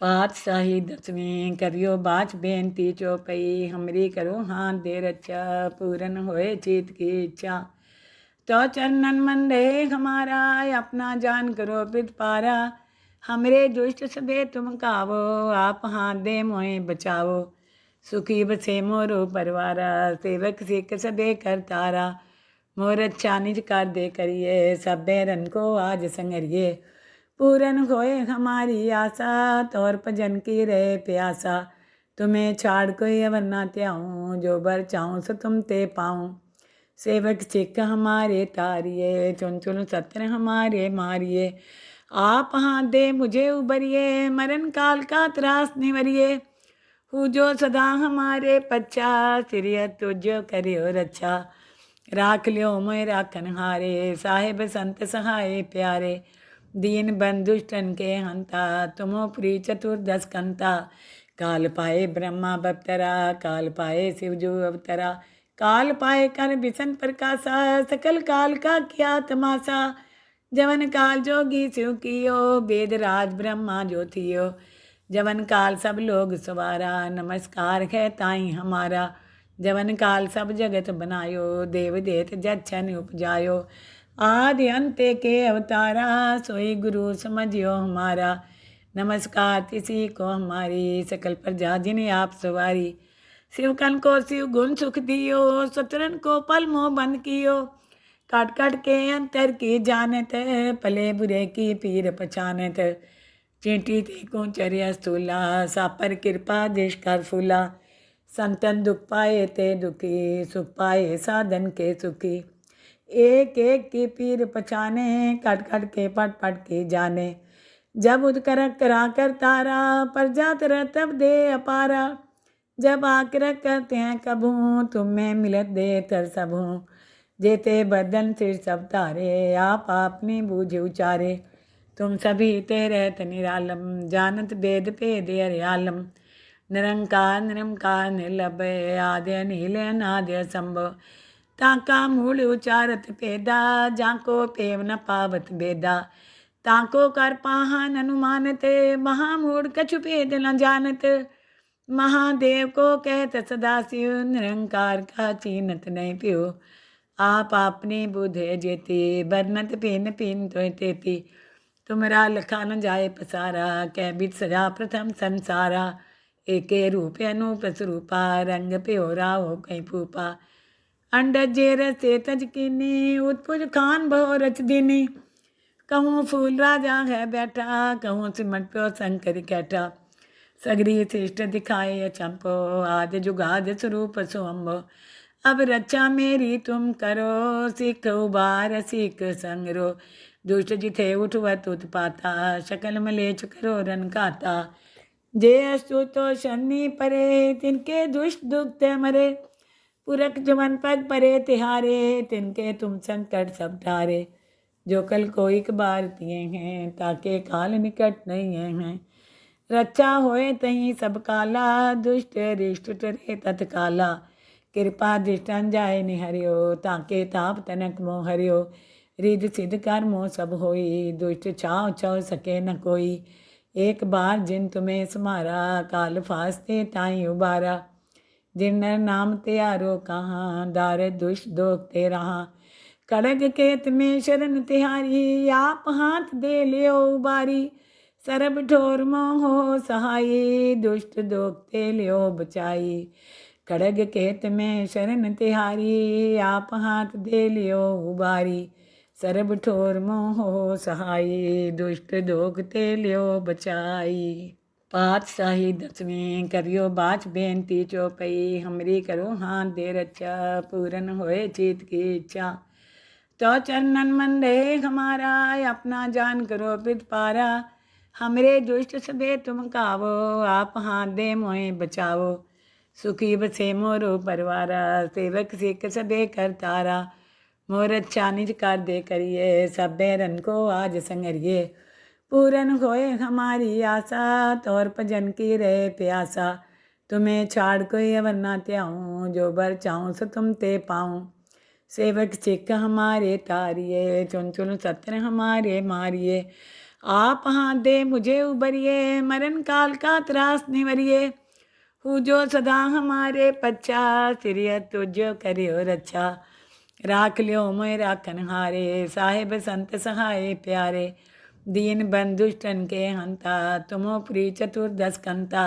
पातशाही दसवीं करियो बाच बेनती चौपई हमरी करो हाथ दे रक्षा पूरन होए चित की इच्छा। तो चरणन मन रहे हमारा अपना जान करो पितपारा। हमरे दुष्ट सबे तुम कावो आप हाथ दे मोए बचावो। सुखी बसे मोरो परवारा सेवक सिख सबे करतारा। मोर अच्छा निज कर दे करिए सबे रन को आज संगरिए। पूरन होए हमारी आशा तौर भजन की रहे प्यासा। तुम्हें छाड़ कोई अवर ना त्याऊँ जो बर चाहूँ सो तुम ते पाऊँ। सेवक सिख हमारे तारिए चुन चुन सत्र हमारे मारिए। आप हाथ दे मुझे उबरिए मरण काल का त्रास निवरिए। हूँ जो सदा हमारे पच्छा सिरिय तुझो करियो रक्षा। राख लियो मोय राखन हारे साहेब संत सहाय प्यारे। दीन बंधुष्टन के हंता तुमो प्री चतुर्दश कंता। काल पाए ब्रह्मा बप्तरा काल पाए शिवजू अवतरा। काल पाए कर बिसन प्रकाशा सकल काल का किया तमाशा। जवन काल जोगी शिव कियो वेद राज ब्रह्मा जो थियो। जवन काल सब लोग सवारा नमस्कार है ताई हमारा। जवन काल सब जगत बनायो देव देत जच्छन उपजायो। आदि अंत के अवतारा सोई गुरु समझियो हमारा। नमस्कार तिसी को हमारी सकल प्रजा जिन्हें आप सवारी। शिवकन को शिव गुण सुख दियो सतरन को पल मोह बंद कियो। काट काट के अंतर की जानत भले बुरे की पीर पछानत। चींटी ते को चरिया स्थूला सापर कृपा देश कर फूला। संतन दुख पाए ते दुखी सुख पाए साधन के सुखी। एक एक की पीर पछाने कट कट के पट पट के जाने। जब उदकर करा कर तारा पर जात रह तब दे अपारा। जब आकर करते हैं कभू तुम्हें मिलत दे तर सबू। जेते बदन सिर सब तारे आप अपनी बूझ उचारे। तुम सभी ते रहत निरालम जानत वेद भेद हरियालम। निरंकार निरंकार निर्लभय आद्य नील अनाद्य संभव। ताका मूल उचारत पेदा जाको पेव न पावत बेदा। ताको कर पाहन अनुमानत महामूढ़ कछु भेद न जानत। महादेव को कहत सदाशिव निरंकार का चीनत नहीं पियो। आप अपनी बुधे जेती बरनत पिन पिन तो तेती। तुमरा लखा न जाए पसारा कै बित सजा प्रथम संसारा। एके रूप अनूप स्वरूपा रंग प्योरा हो कहीं फूपा। अंडज रसे तज कीनी उत्पुज खान बहु रच दीनी। कहूँ फूल राजा है बैठा कहूँ सिमट प्यो शंकर कैठा। सगरी श्रेष्ठ दिखाए अचंपो आदि जुगाद स्वरूप सोम्बो। अब रक्षा मेरी तुम करो सिख उबार सिख संगरो। दुष्ट जिथे उठवत उत्पाता शकल मलेच करो रन काता। जे अस्तु तो शनि परे तिनके दुष्ट दुख मरे। पुरख जमन पग परे तिहारे तिनके तुम संकट सब टारे। जो कल को एक बार तिए हैं ताके काल निकट नहीं हैं। रक्षा होए तहीं सब काला दुष्ट रिष्ट टरे तत्काला। कृपा दृष्टन जाय निहरियो ताके ताप तनक मोह हरियो। रिद सिद्ध कर मोह सब होई दुष्ट छाव छव सके न कोई। एक बार जिन तुम्हें समारा काल फास्ते ताई उबारा। जिन नर नाम त्यारो कहाँ दार दुष्ट दोख ते रहा। कड़ग केत में शरण तिहारी आप हाथ दे लियो उबारी। सरब ठोर मोह सहाई दुष्ट दोख ते लियो बचाई। खड़ग केत में शरण तिहारी आप हाथ दे लियो उबारी। सरब ठोर मोह सहाई दुष्ट दोख ते लियो बचाई। पातशाही दसवीं करियो बाच बेनती चौपई हमरी करो हाथ दे रक्षा पूरन होए चित की इच्छा। तो चरणन मन रहे हमारा अपना जान करो पितपारा। हमरे दुष्ट सबे तुम कावो आप हाथ दे मोए बचावो। सुखी बसे मोरो परवारा सेवक सिख सबे करतारा। मोर अच्छा निज कर दे करिए सबे रन को आज संगरिए। पूरन होए हमारी आशा तौर भजन की रहे प्यासा। तुम्हें छाड़ कोई अवर ना त्याऊँ जो बर चाहूँ सो तुम ते पाऊँ। सेवक सिख हमारे तारिए चुन चुन सत्र हमारे मारिए। आप हाथ दे मुझे उबरिए, मरण काल का त्रास निवरिए। हूँ जो सदा हमारे पच्चा, सिरियत तुझो करियो रक्षा। राख लियो मोय राखन हारे, साहेब संत सहाय प्यारे। दीन बंधुष्टन के हंता, तुमो प्री चतुर्दश कंता।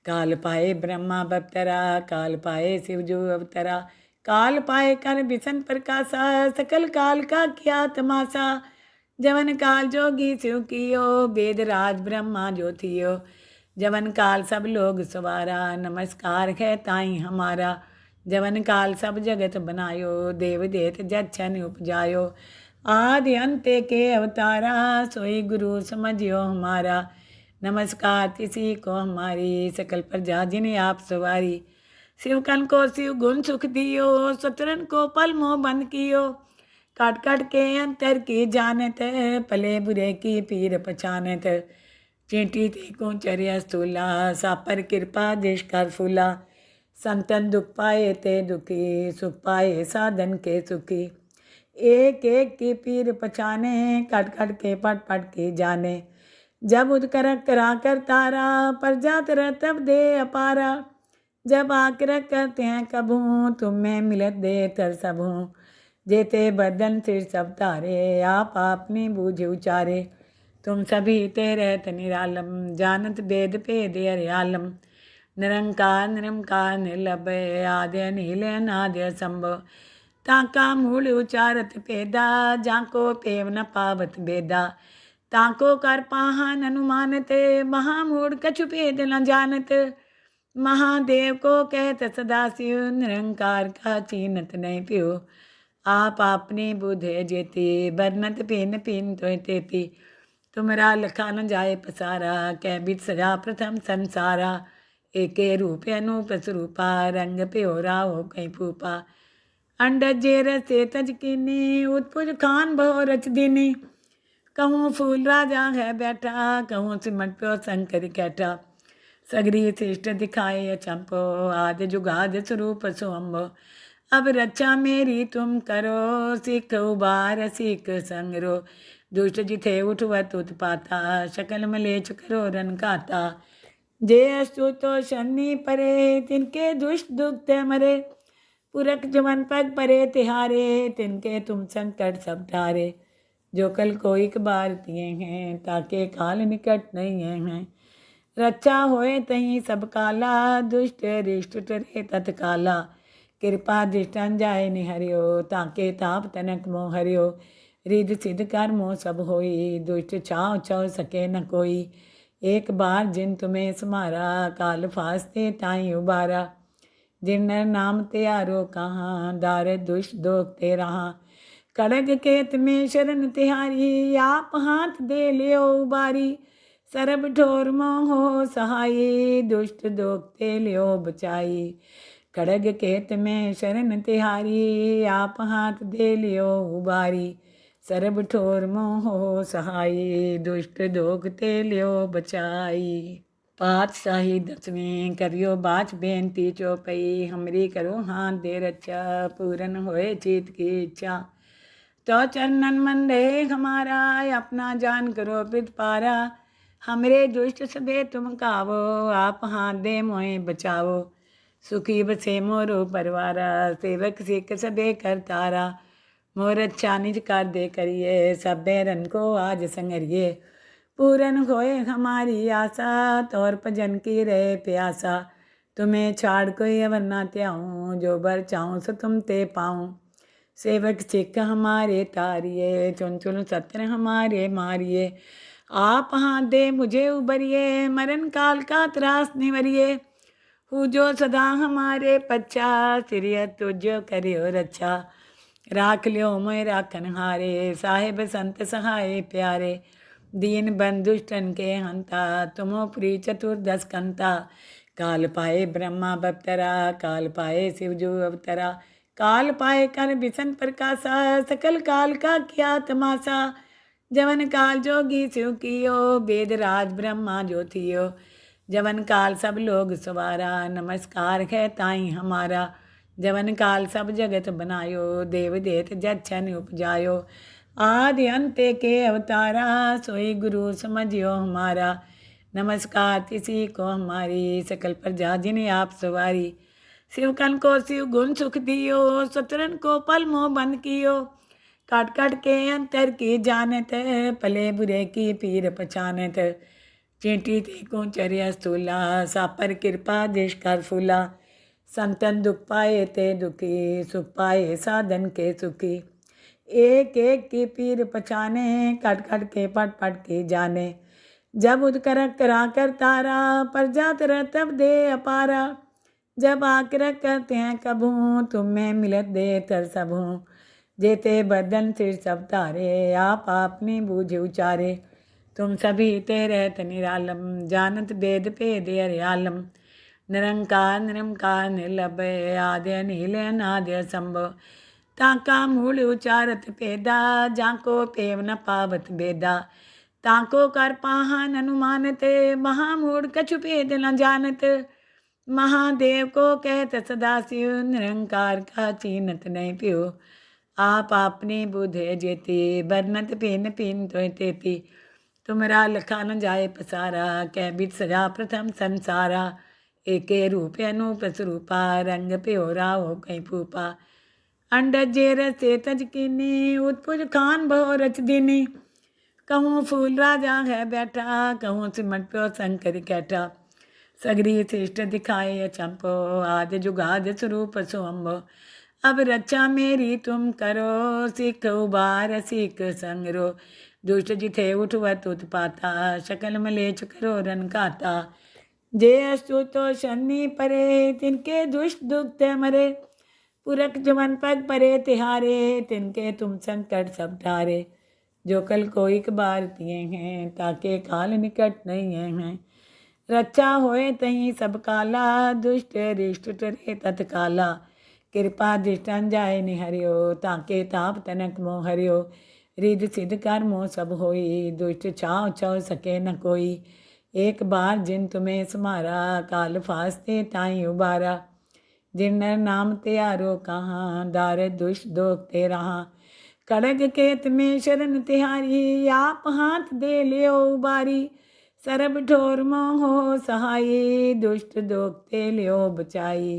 काल पाए ब्रह्मा बप्तरा, काल पाए शिव जो अवतरा। काल पाए कर बिसन प्रकाशा, सकल काल का किया तमाशा। जवन काल जोगी शिव कियो, वेद राज ब्रह्मा जो थियो। जवन काल सब लोग सवारा, नमस्कार है ताई हमारा। जवन काल सब जगत बनायो, देव देत जच्छन उपजायो। आदि अंत के अवतारा, सोई गुरु समझियो हमारा। नमस्कार किसी को हमारी, सकल प्रजा जिन्हें आप सवारी। शिवकन को शिव गुण सुख दियो, सतरन को पल मोह बंद कियो। काट काट के अंतर की जानत, पले बुरे की पीर पहचानत। चींटी ते को चर्या स्थूला, सापर कृपा देश कर फूला। संतन दुख पाए ते दुखी, सुख पाए साधन के सुखी। एक एक की पीर पहचाने, काट काट के पट पट के जाने। जब उदकर करा कर तारा, पर जात रह तब दे अपारा। जब आकर करते हैं कभू, तुम्हें मिलत दे तर सबू। जेते बदन सिर सब तारे, आप अपनी बूझ उचारे। तुम सभी तेरत निरालम, जानत वेद भेद हरियालम। निरंकार निरंकार निर्लभय, आद्य नील अनाद्य संभव। ताका मूल उचारत पेदा, जाको पेव न पावत बेदा। ताको कर पाहन अनुमानत, महामूढ़ कछु भेद न जानत। महादेव को कहत सदा शिव, निरंकार का चीनत नहीं पियो। आप अपनी बुधे जेती, बरनत पिन पिन तो तेती। तुमरा लखा न जाए पसारा, कै बित सजा प्रथम संसारा। एके रूप अनूप स्वरूपा, रंग प्योरा हो कहीं फूपा। अंडज जेर से तज कीनी, उत्पुज खान बहु रच दीनी। कहूँ फूल राजा है बैठा, कहूँ सिमट प्यो शंकर कैठा। सगरी श्रेष्ठ दिखाए अचंपो, आदि जुगाद स्वरूप सोम्बो। अब रक्षा मेरी तुम करो, सिख उबार सिख संगरो। दुष्ट जिथे उठवत उत्पाता, शकल मलेच करो रन काता। जे अस्तु तो शनि परे, तिनके दुष्ट दुख ते मरे। पुरख जमन पग परे तिहारे, तिनके तुम संकट सब टारे। जो कल को एक बार तिए हैं, ताके काल निकट नहीं हैं। रक्षा होए तहीं सब काला, दुष्ट रिष्ट टरे तत्काला। कृपा दृष्टन जाए निहरियो, ताके ताप तनक मोह हरियो। रिद सिद्ध कर्म सब होई, दुष्ट छाव छव सके न कोई। एक बार जिन तुम्हें समारा, काल फास्ते ताई उबारा। जिन नर नाम त्यारो कहाँ, दार दुष्ट दोख ते रहा। कड़ग केत में शरण तिहारी, आप हाथ दे लियो उबारी। सरब ठोर मोहो सहाई, दुष्ट दोख ते लियो बचाई। खड़ग केत में शरण तिहारी, आप हाथ दे लियो उबारी। सरब ठोर मोहो सहाई, दुष्ट दोख ते लियो बचाई। पातशाही दसवीं करियो बाच बेनती चौपई, हमरी करो हाथ दे रक्षा, पूरन होए चीत की इच्छा। तो चरणन मन रहे हमारा, अपना जान करो पित पारा। हमरे दुष्ट सबे तुम कावो, आप हाथ दे मोए बचाओ। सुखी बसे मोरो परवारा, सेवक सिख सबे कर तारा। मोर अच्छा निज कर दे करिए, सब बैरन को आज संगरिए। पूरन होए हमारी आशा, तौर भजन की रहे प्यासा। तुम्हें छाड़ कोई अवर ना त्याऊँ, जो बर चाहूँ सो तुम ते पाऊँ। सेवक सिख हमारे तारिए, चुन चुन सत्र हमारे मारिए। आप हाथ दे मुझे उबरिए, मरण काल का त्रास निवरिए। हूँ जो सदा हमारे पच्चा, सिरियत तुझो करियो रक्षा। राख लियो मोय राखन हारे, साहेब संत सहाय प्यारे। दीन बंधुष्टन के हंता, तुमो प्री चतुर्दश कंता। काल पाए ब्रह्मा बप्तरा, काल पाए शिव जो अवतरा। काल पाए कर बिसन प्रकाशा, सकल काल का किया तमाशा। जवन काल जोगी शिव कियो, वेद राज ब्रह्मा जो थियो। जवन काल सब लोग सवारा, नमस्कार है ताई हमारा। जवन काल सब जगत बनायो, देव देत जच्छन उपजायो। आदि अंत के अवतारा, सोई गुरु समझियो हमारा। नमस्कार किसी को हमारी, सकल प्रजा जिन्हें आप सवारी। शिव कन को शिव गुण सुख दियो, सतरन को पल मोह बंद कियो। काट काट के अंतर की जानत, पले बुरे की पीर पहचानत। चींटी थी को चर्या स्थूला, सापर कृपा देश कर फूला। संतन दुख पाए ते दुखी, सुख पाए साधन के सुखी। एक एक की पीर पहचाने, काट काट के पट पट के जाने। जब उदकर करा कर तारा, पर जात रह तब दे अपारा। जब आकर करते हैं कभू, तुम्हें मिलत दे तर सबू। जेते बदन सिर सब तारे, आप अपनी बूझ उचारे। तुम सभी ते रहत निरालम, जानत वेद भेद हरियालम। निरंकार निरंकार निर्लभय, आद्य नील अनाद्य संभव। ताका मूल उचारत पेदा, जाको पेव न पावत बेदा। ताको कर पाहन अनुमानत, महामूढ़ कछु भेद न जानत। महादेव को कहत सदाशिव, निरंकार का चीनत नहीं पियो। आप अपनी बुधे जेती, बरनत पिन पिन तो तेती। तुमरा लखा न जाए पसारा, कै बित सजा प्रथम संसारा। एके रूप अनूप स्वरूपा, रंग प्योरा हो कहीं फूपा। अंडज जेर से तज कीनी, उत्पुज खान बहु रच दीनी। कहूँ फूल राजा है बैठा, कहूँ सिमट प्यो शंकर कैठा। सगरी श्रेष्ठ दिखाए अचंपो, आदि जुगाद स्वरूप सोम्बो। अब रक्षा मेरी तुम करो, सिख उबार सिख संगरो। दुष्ट जिथे उठवत उत्पाता, शकल मलेच करो रन काता। जे अस्तुतो शनि परे, तिनके दुष्ट दुख ते मरे। पुरख जमन पग परे तिहारे, तिनके तुम संकट सब टारे। जो कल को एक बार तिए हैं, ताके काल निकट नहीं हैं। रक्षा होए तहीं सब काला, दुष्ट रिष्ट टरे तत्काला। कृपा दृष्टन जाए निहरियो, ताके ताप तनक मोह हरियो। रिद सिद्ध कर मोह सब होई, दुष्ट छाव छाव सके न कोई। एक बार जिन तुम्हें समारा, काल फास्ते ताई उबारा। जिन नाम त्यारो कहाँ, दार दुष्ट दोख ते रहा। खड़ग केत में शरण तिहारी, आप हाथ दे लियो उबारी। सरब ठोर मोहो सहाई, दुष्ट दोखते लियो बचाई।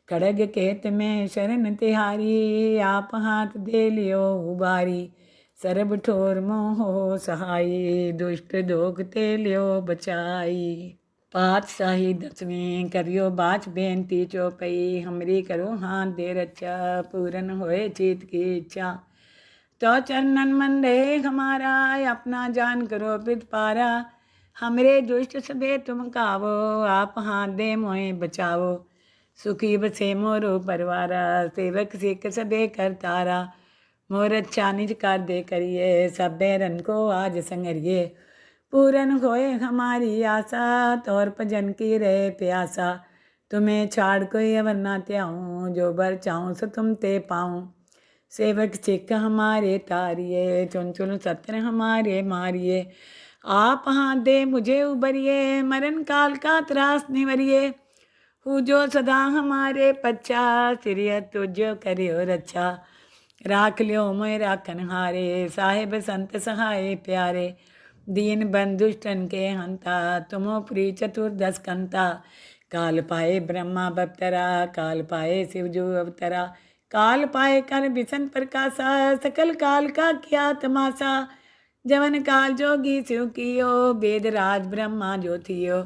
खड़ग केत में शरण तिहारी, आप हाथ दे लियो उबारी। सरब ठोर मोहो सहाई, दुष्ट दोखते लियो बचाई। पातशाही दसवीं करियो बाच बेनती चौपई। हमरी करो हाथ दे रक्षा, पूरन होए चीत की इच्छा। तो चरणन मन रहे हमारा, अपना जान करो पित पारा। हमरे दुष्ट सबे तुम कावो, आप हाथ दे मोहे बचावो। सुखी बसे मोरो परवारा, सेवक सिख सबे कर तारा। मोर अच्छा निज कर दे करिए, सब बैरन को आज संगरिए। पूरन होए हमारी आशा, तौर भजन की रहे प्यासा। तुम्हें छाड़ कोई अवर ना त्याऊँ, जो बर चाहूँ सो तुम ते पाऊँ। सेवक सिख हमारे तारिए, चुन चुन सत्र हमारे मारिए। आप हाथ दे मुझे उबरिए, मरण काल का त्रास निवरिए। हूँ जो सदा हमारे पच्छा, सिरिय तुझो करियो रक्षा। राख लियो मोय राखन हारे, साहेब संत सहाय प्यारे। दीन बंधुष्टन के हंता, तुमो प्री चतुर्दश कंता। काल पाए ब्रह्मा बप्तरा, काल पाए शिव जो अवतरा। काल पाए कर बिसन प्रकाशा, सकल काल का किया तमाशा। जवन काल जोगी शिव कियो, वेद राज ब्रह्मा जो थियो।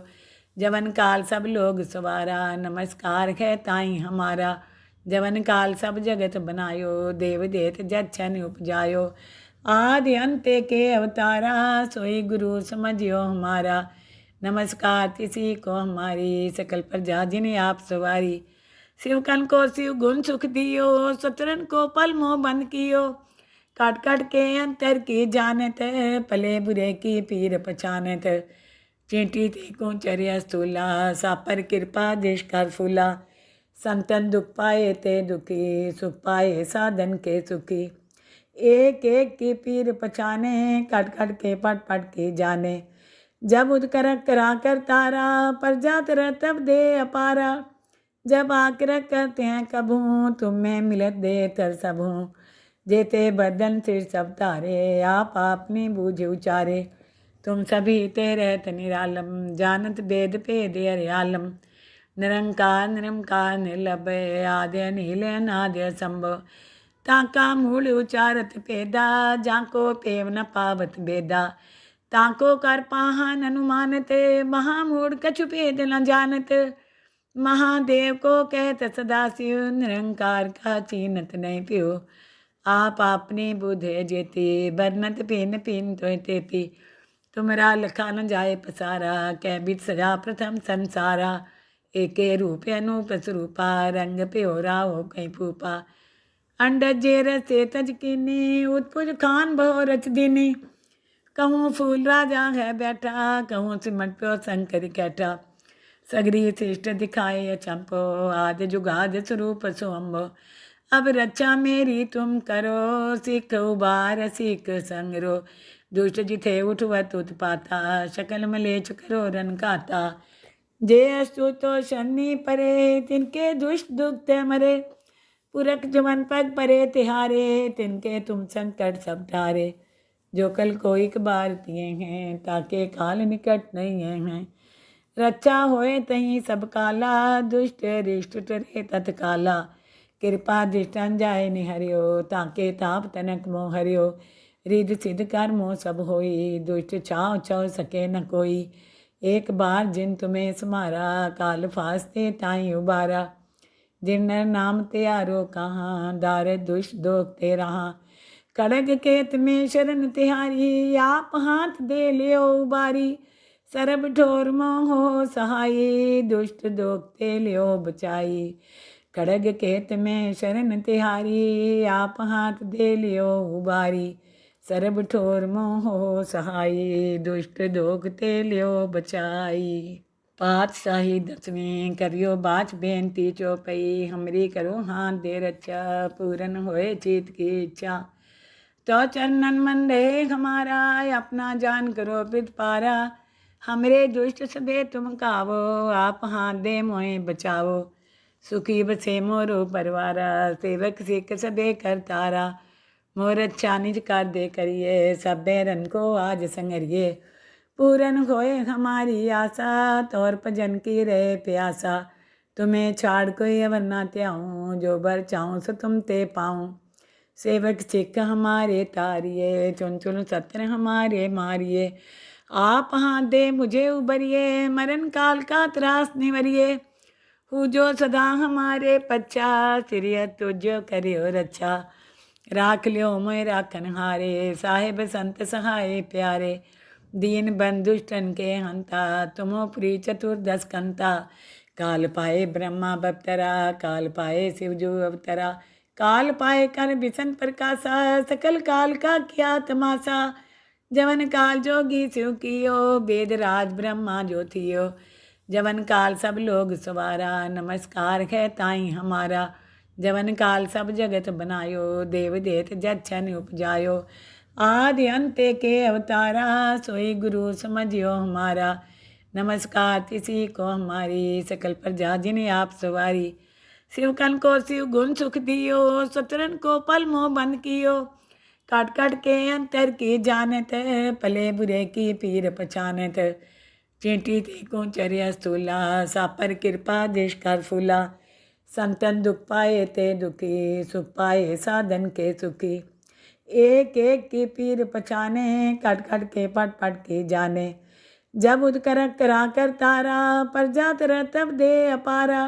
जवन काल सब लोग सवारा, नमस्कार है ताई हमारा। जवन काल सब जगत बनायो, देव देत जच्छन उपजायो। आदि अंत के अवतारा, सोई गुरु समझियो हमारा। नमस्कार किसी को हमारी, सकल प्रजा जिन्हें आप सवारी। शिव कन को शिव गुण सुख दियो, सतरन को पल मोह बंद कियो। काट काट के अंतर की जानत, पले बुरे की पीर पहचानत। चींटी थी को चर्या स्थूला, सापर कृपा देश कर फूला। संतन दुख पाए ते दुखी, सुख पाए साधन के सुखी। एक एक की पीर पहचाने, काट काट के पट पट के जाने। जब उदकर करा कर तारा, पर जात रह तब दे अपारा। जब आकर कहते हैं कभू, तुम्हें मिलत दे तर सबू। जेते बदन सिर सब तारे आप आपने बूझ उचारे। तुम सभी ते रहत निरालम जानत वेद भेद हरियालम। निरंकार निरंकार निर्लभय आद्य नील अनाद्य संभव। ताका मूल उचारत पेदा जाको पेव न पावत बेदा। ताको कर पाहन अनुमानत महामूढ़ कछु भेद न जानत। महादेव को कहत सदाशिव निरंकार का चीनत नहीं पियो। आप आपने बुधे जेते बरनत पिन पिन तो तेती। तुमरा लखा न जाए पसारा कै बित सजा प्रथम संसारा। एके रूप अनूप स्वरूपा रंग प्योरा हो कहीं फूपा। अंडज जे रसे तज कीनी उत्पुज खान बहु रच दीनी। कहूँ फूल राजा है बैठा कहूँ सिमट प्यो शंकर कैठा। सगरी श्रेष्ठ दिखाए अचंपो आदि जुगाद स्वरूप सोम्बो। अब रक्षा मेरी तुम करो सिख उबार सिख संगरो। दुष्ट जिथे उठवत उत्पाता शकल मलेच करो रन काता। जे अस्तु तो शनि परे तिनके दुष्ट दुखते मरे। पुरख जवन पग परे तिहारे तिनके तुम संकट सब टारे। जो कल को एक बार दिए हैं ताके काल निकट नहीं हैं। रक्षा होए तहीं सब काला दुष्ट रिष्ट टरे तत्काला। कृपा दृष्टन जाए निहरियो ताके ताप तनक मोह हरियो। रिद सिद्ध कर मोह सब होई दुष्ट छाव छव सके न कोई। एक बार जिन तुम्हें समारा काल फास्ते ताई उबारा। जिन नर नाम त्यारो कहाँ दार दुष्ट दोख ते रहा। कड़ग केत में शरण तिहारी आप हाथ दे लियो उबारी। सरब ठोर मोहो सहाई दुष्ट दोखते लियो बचाई। खड़ग केत में शरण तिहारी आप हाथ दे लियो उबारी। सरब ठोर मोहो सहाई दुष्ट दोखते लियो बचाई। पातशाही दसवीं करियो बाच बेनती चौपई। हमरी करो हाथ दे रक्षा पूरन होए चीत की इच्छा। तो चरणन मन रहे हमारा अपना जान करो पित पारा। हमरे दुष्ट सबे तुम कावो आप हाथ दे मोए बचावो। सुखी बसे मोरो परवारा सेवक सिख सबे कर तारा। मोर अच्छा निज कर दे करिए सबे रन को आज संगरिए। पूरन होए हमारी आशा तौर भजन की रहे प्यासा। तुम्हें छाड़ कोई अवर ना त्याऊँ जो बर चाहूँ सो तुम ते पाऊँ। सेवक सिख हमारे तारिये चुन चुन सत्र हमारे मारिए। आप हाथ दे मुझे उबरिए मरण काल का त्रास निवरिए। हूँ जो सदा हमारे पच्छा सिरिय तुझो करियो रक्षा। राख लियो मोय राखन हारे साहेब संत सहाय प्यारे। दीन बंधुष्टन के हंता तुमो प्री चतुर्दश कंता। काल पाए ब्रह्मा बप्तरा काल पाए शिवजू अवतरा। काल पाए कर बिसन प्रकाशा सकल काल का किया तमाशा। जवन काल जोगी शिव कियो वेद राज ब्रह्मा जो थियो। जवन काल सब लोग सवारा नमस्कार है ताई हमारा। जवन काल सब जगत बनायो देव देत जच्छन उपजायो। आदि अंत के अवतारा सोई गुरु समझियो हमारा। नमस्कार तिसी को हमारी सकल प्रजा जिन्हें आप सवारी। शिवकन को शिव गुण सुख दियो सतरन को पल मोह बंद कियो। काट काट के अंतर की जानत भले बुरे की पीर पछानत। चींटी थी को चर्या स्थूला सापर कृपा देश कर फूला। संतन दुख पाए ते दुखी सुख पाए साधन के सुखी। एक एक की पीर पछाने काट काट के पट पट के जाने। जब उदकर करा कर तारा प्रजा तरह तब दे अपारा।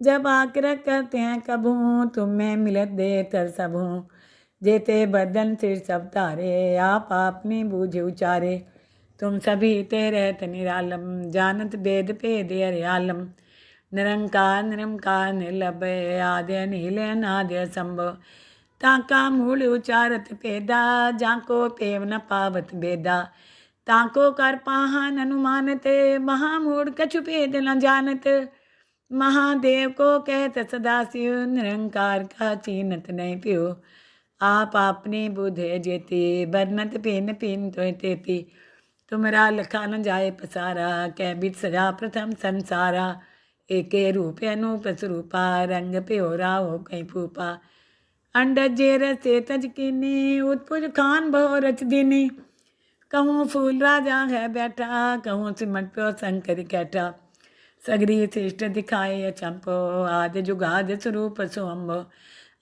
जब आकर करते हैं कभू तुम्हें मिलत दे तर सबू। जेते बदन सिर सब तारे आप आपने बूझ उचारे। तुम सभी ते रहत निरालम जानत वेद भेद हरियालम। निरंकार निरंकार निर्लभय आद्य नील अनाद्य संभव। ताका मूल उचारत पेदा जाको पेव न पावत बेदा। ताको कर पाहन अनुमानत महामूढ़ कछु भेद न जानत। महादेव को कहत सदाशिव निरंकार का चीनत नहीं पियो। आप आपने बुधे जेती बरनत पिन पिन तो तेती। तुमरा लखा न जाए पसारा कै बित सजा प्रथम संसारा। एके रूप अनूप स्वरूपा रंग प्योरा हो कहीं फूपा। अंडज जे रसे तज कीनी उत्पुज खान बहु रच दीनी। कहूँ फूल राजा है बैठा कहूँ सिमट प्यो शंकर कैठा। सगरी श्रेष्ठ दिखाए अचंपो आदि जुगाद स्वरूप सोम्बो।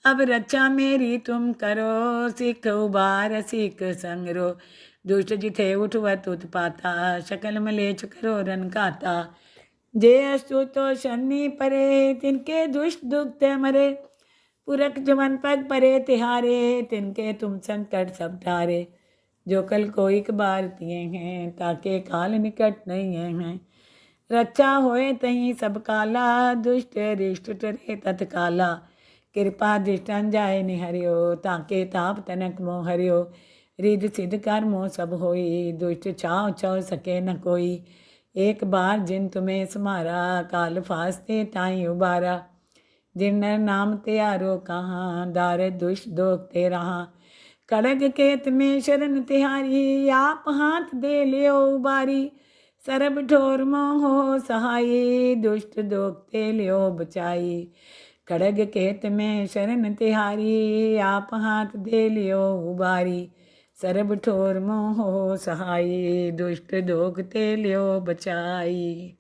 अब रक्षा मेरी तुम करो सिख उबार सिख संगरो। दुष्ट जिथे उठवत उत्पाता शकल मलेच करो रन काता। जे अस्तु तो शनि परे तिनके दुष्ट दुखते मरे। पुरख जवन पग परे तिहारे तिनके तुम संकट सब टारे। जो कल को एक बार तिए हैं ताके काल निकट नहीं हैं। रक्षा होए तहीं सब काला दुष्ट रिष्ट टरे तत्काला। कृपा दृष्टन जाए निहरियो ताके ताप तनक मोह हरियो। रिध सिद्ध कर मोह सब होई दुष्ट छाव छव सके न कोई। एक बार जिन तुम्हें समारा काल फासते ताई उबारा। जिन नर नाम त्यारो कहाँ दार दुष्ट दोख ते रहा। कड़ग केत में शरण तिहारी आप हाथ दे लियो उबारी। सरब ठोर मोहो सहाई दुष्ट दोखते लियो बचाई। खड़ग केत में शरण तिहारी आप हाथ दे लियो उबारी। सरब ठोर मोहो सहाई दुष्ट दोखते लियो बचाई।